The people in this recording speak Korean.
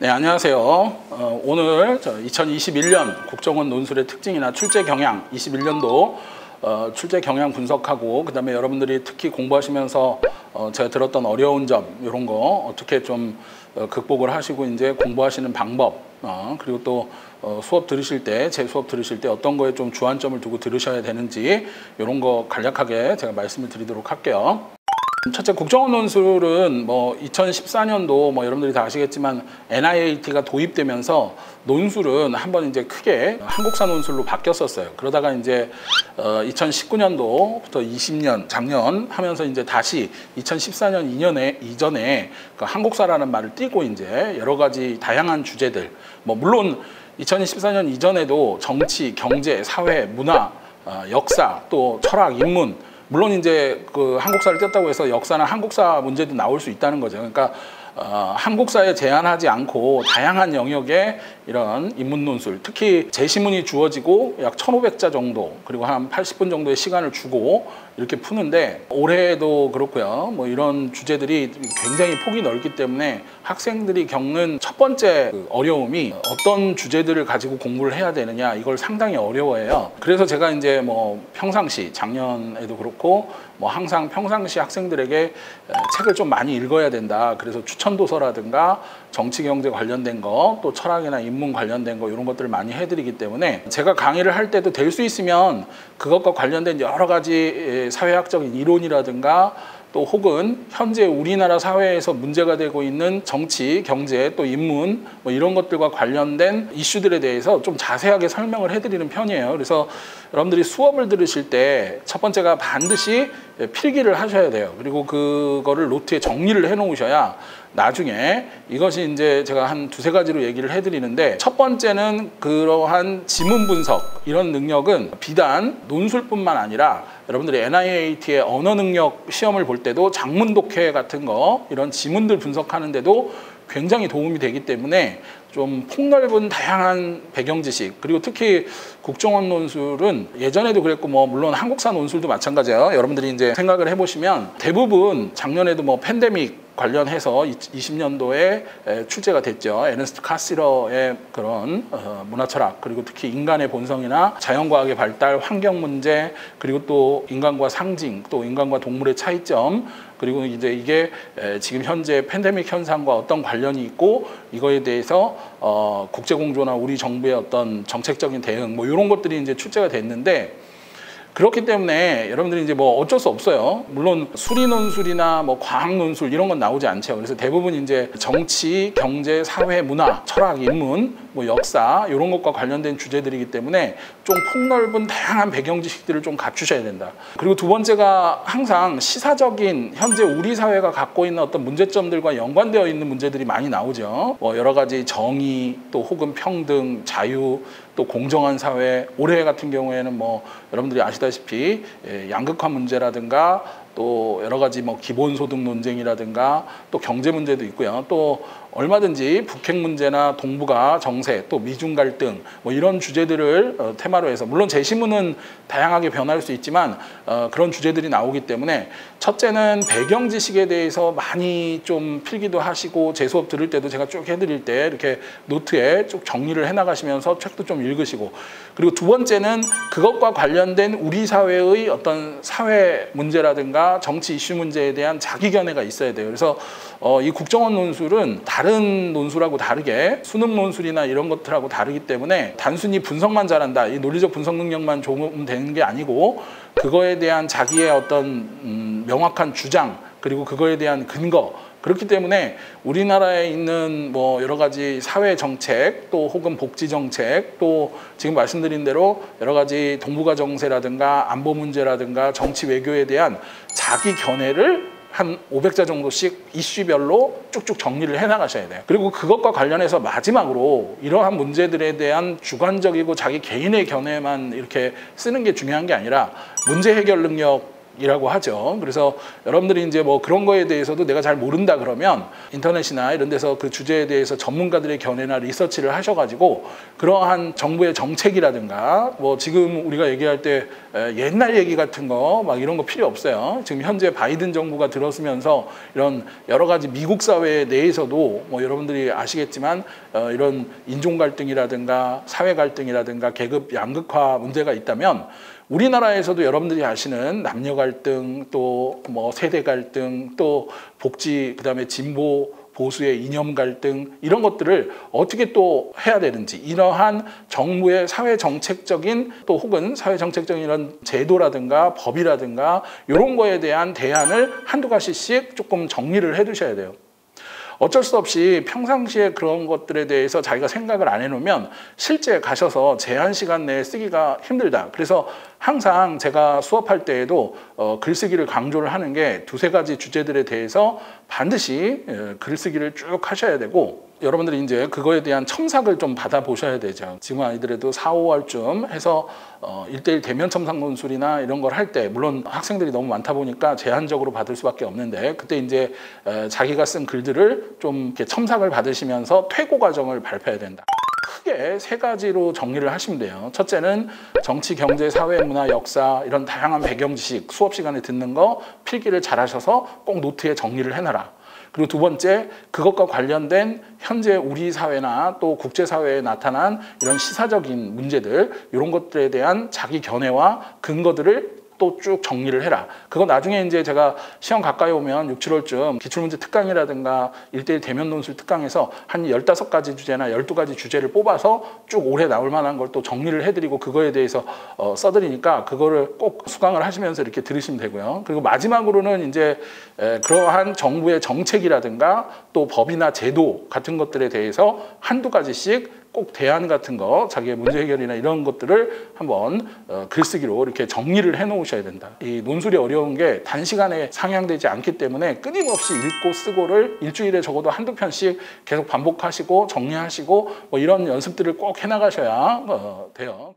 네, 안녕하세요. 오늘 2021년 국정원 논술의 특징이나 출제 경향, 21년도 출제 경향 분석하고, 그 다음에 여러분들이 특히 공부하시면서 제가 들었던 어려운 점, 이런 거 어떻게 좀 극복을 하시고 이제 공부하시는 방법, 그리고 또 수업 들으실 때, 제 수업 들으실 때 어떤 거에 좀 주안점을 두고 들으셔야 되는지, 이런 거 간략하게 제가 말씀을 드리도록 할게요. 첫째, 국정원 논술은 2014년도 여러분들이 다 아시겠지만 NIAT가 도입되면서 논술은 한번 이제 크게 한국사 논술로 바뀌었었어요. 그러다가 이제 2019년도부터 20년, 작년 하면서 이제 다시 2014년 이전에 그 한국사라는 말을 띄고 이제 여러 가지 다양한 주제들, 물론 2014년 이전에도 정치, 경제, 사회, 문화, 역사, 또 철학, 인문, 물론 이제 그 한국사를 뗐다고 해서 역사나 한국사 문제도 나올 수 있다는 거죠. 그러니까 한국사에 제한하지 않고 다양한 영역의 이런 인문 논술, 특히 제시문이 주어지고 약 1,500자 정도, 그리고 한 80분 정도의 시간을 주고 이렇게 푸는데, 올해도 그렇고요. 이런 주제들이 굉장히 폭이 넓기 때문에 학생들이 겪는 첫 번째 어려움이 어떤 주제들을 가지고 공부를 해야 되느냐, 이걸 상당히 어려워해요. 그래서 제가 이제 평상시, 작년에도 그렇고 항상 평상시 학생들에게 책을 좀 많이 읽어야 된다. 그래서 추천도서라든가 정치, 경제 관련된 거, 또 철학이나 인문 관련된 거, 이런 것들을 많이 해드리기 때문에 제가 강의를 할 때도 될 수 있으면 그것과 관련된 여러 가지 사회학적인 이론이라든가, 또 혹은 현재 우리나라 사회에서 문제가 되고 있는 정치, 경제, 또 인문 이런 것들과 관련된 이슈들에 대해서 좀 자세하게 설명을 해드리는 편이에요. 그래서 여러분들이 수업을 들으실 때 첫 번째가 반드시 필기를 하셔야 돼요. 그리고 그거를 노트에 정리를 해 놓으셔야 나중에 이것이 이제 제가 한 두세 가지로 얘기를 해드리는데, 첫 번째는 그러한 지문 분석, 이런 능력은 비단 논술뿐만 아니라 여러분들이 NIAT의 언어 능력 시험을 볼 때도 장문 독해 같은 거, 이런 지문들 분석하는데도 굉장히 도움이 되기 때문에 좀 폭넓은 다양한 배경 지식, 그리고 특히 국정원 논술은 예전에도 그랬고 물론 한국사 논술도 마찬가지예요. 여러분들이 이제 생각을 해보시면 대부분 작년에도 팬데믹 관련해서 20년도에 출제가 됐죠. 에르스트 카시러의 그런 문화철학, 그리고 특히 인간의 본성이나 자연과학의 발달, 환경 문제, 그리고 또 인간과 상징, 또 인간과 동물의 차이점, 그리고 이제 이게 지금 현재 팬데믹 현상과 어떤 관련이 있고, 이거에 대해서 국제공조나 우리 정부의 어떤 정책적인 대응, 이런 것들이 이제 출제가 됐는데, 그렇기 때문에 여러분들이 이제 어쩔 수 없어요. 물론 수리 논술이나 과학 논술 이런 건 나오지 않죠. 그래서 대부분 이제 정치, 경제, 사회, 문화, 철학, 인문, 역사 이런 것과 관련된 주제들이기 때문에 좀 폭넓은 다양한 배경 지식들을 좀 갖추셔야 된다. 그리고 두 번째가 항상 시사적인 현재 우리 사회가 갖고 있는 어떤 문제점들과 연관되어 있는 문제들이 많이 나오죠. 여러 가지 정의, 또 혹은 평등, 자유, 또 공정한 사회, 올해 같은 경우에는 여러분들이 아시다시피 양극화 문제라든가, 또 여러 가지 기본소득 논쟁이라든가, 또 경제 문제도 있고요. 또 얼마든지 북핵 문제나 동북아 정세, 또 미중 갈등 이런 주제들을 테마로 해서, 물론 제시문은 다양하게 변할 수 있지만 그런 주제들이 나오기 때문에, 첫째는 배경 지식에 대해서 많이 좀 필기도 하시고, 제 수업 들을 때도 제가 쭉 해드릴 때 이렇게 노트에 쭉 정리를 해나가시면서 책도 좀 읽으시고, 그리고 두 번째는 그것과 관련된 우리 사회의 어떤 사회 문제라든가 정치 이슈 문제에 대한 자기 견해가 있어야 돼요. 그래서 이 국정원 논술은 다른 논술하고 다르게 수능 논술이나 이런 것들하고 다르기 때문에 단순히 분석만 잘한다, 이 논리적 분석 능력만 좋으면 되는 게 아니고, 그거에 대한 자기의 어떤 명확한 주장, 그리고 그거에 대한 근거, 그렇기 때문에 우리나라에 있는 여러 가지 사회 정책, 또 혹은 복지 정책, 또 지금 말씀드린 대로 여러 가지 동북아 정세라든가 안보 문제라든가 정치 외교에 대한 자기 견해를 한 500자 정도씩 이슈별로 쭉쭉 정리를 해나가셔야 돼요. 그리고 그것과 관련해서 마지막으로 이러한 문제들에 대한 주관적이고 자기 개인의 견해만 이렇게 쓰는 게 중요한 게 아니라, 문제 해결 능력, 이라고 하죠. 그래서 여러분들이 이제 뭐 그런 거에 대해서도 내가 잘 모른다 그러면 인터넷이나 이런 데서 그 주제에 대해서 전문가들의 견해나 리서치를 하셔가지고 그러한 정부의 정책이라든가 뭐 지금 우리가 얘기할 때 옛날 얘기 같은 거 막 이런 거 필요 없어요. 지금 현재 바이든 정부가 들어서면서 이런 여러 가지 미국 사회 내에서도 뭐 여러분들이 아시겠지만 이런 인종 갈등이라든가 사회 갈등이라든가 계급 양극화 문제가 있다면 우리나라에서도 여러분들이 아시는 남녀 갈등, 또 뭐 세대 갈등, 또 복지, 그다음에 진보 보수의 이념 갈등 이런 것들을 어떻게 또 해야 되는지 이러한 정부의 사회 정책적인 또 혹은 사회 정책적인 이런 제도라든가 법이라든가 이런 거에 대한 대안을 한두 가지씩 조금 정리를 해 두셔야 돼요. 어쩔 수 없이 평상시에 그런 것들에 대해서 자기가 생각을 안 해놓으면 실제 가셔서 제한 시간 내에 쓰기가 힘들다. 그래서 항상 제가 수업할 때에도 글쓰기를 강조를 하는 게 두세 가지 주제들에 대해서 반드시 글쓰기를 쭉 하셔야 되고 여러분들이 이제 그거에 대한 첨삭을 좀 받아보셔야 되죠. 지금 아이들에도 4, 5월쯤 해서 1:1 대면 첨삭 논술이나 이런 걸 할 때 물론 학생들이 너무 많다 보니까 제한적으로 받을 수밖에 없는데 그때 이제 자기가 쓴 글들을 좀 이렇게 첨삭을 받으시면서 퇴고 과정을 발표해야 된다. 크게 세 가지로 정리를 하시면 돼요. 첫째는 정치, 경제, 사회, 문화, 역사 이런 다양한 배경 지식 수업 시간에 듣는 거 필기를 잘 하셔서 꼭 노트에 정리를 해놔라. 그리고 두 번째, 그것과 관련된 현재 우리 사회나 또 국제사회에 나타난 이런 시사적인 문제들 이런 것들에 대한 자기 견해와 근거들을 또 쭉 정리를 해라. 그거 나중에 이제 제가 시험 가까이 오면 6, 7월쯤 기출문제 특강이라든가 1:1 대면 논술 특강에서 한 15가지 주제나 12가지 주제를 뽑아서 쭉 올해 나올 만한 걸 또 정리를 해드리고 그거에 대해서 써드리니까 그거를 꼭 수강을 하시면서 이렇게 들으시면 되고요. 그리고 마지막으로는 이제 그러한 정부의 정책이라든가 또 법이나 제도 같은 것들에 대해서 한두 가지씩 꼭 대안 같은 거, 자기의 문제 해결이나 이런 것들을 한번 글쓰기로 이렇게 정리를 해 놓으셔야 된다. 이 논술이 어려운 게 단시간에 상향되지 않기 때문에 끊임없이 읽고 쓰고를 일주일에 적어도 한두 편씩 계속 반복하시고 정리하시고 뭐 이런 연습들을 꼭 해나가셔야 돼요.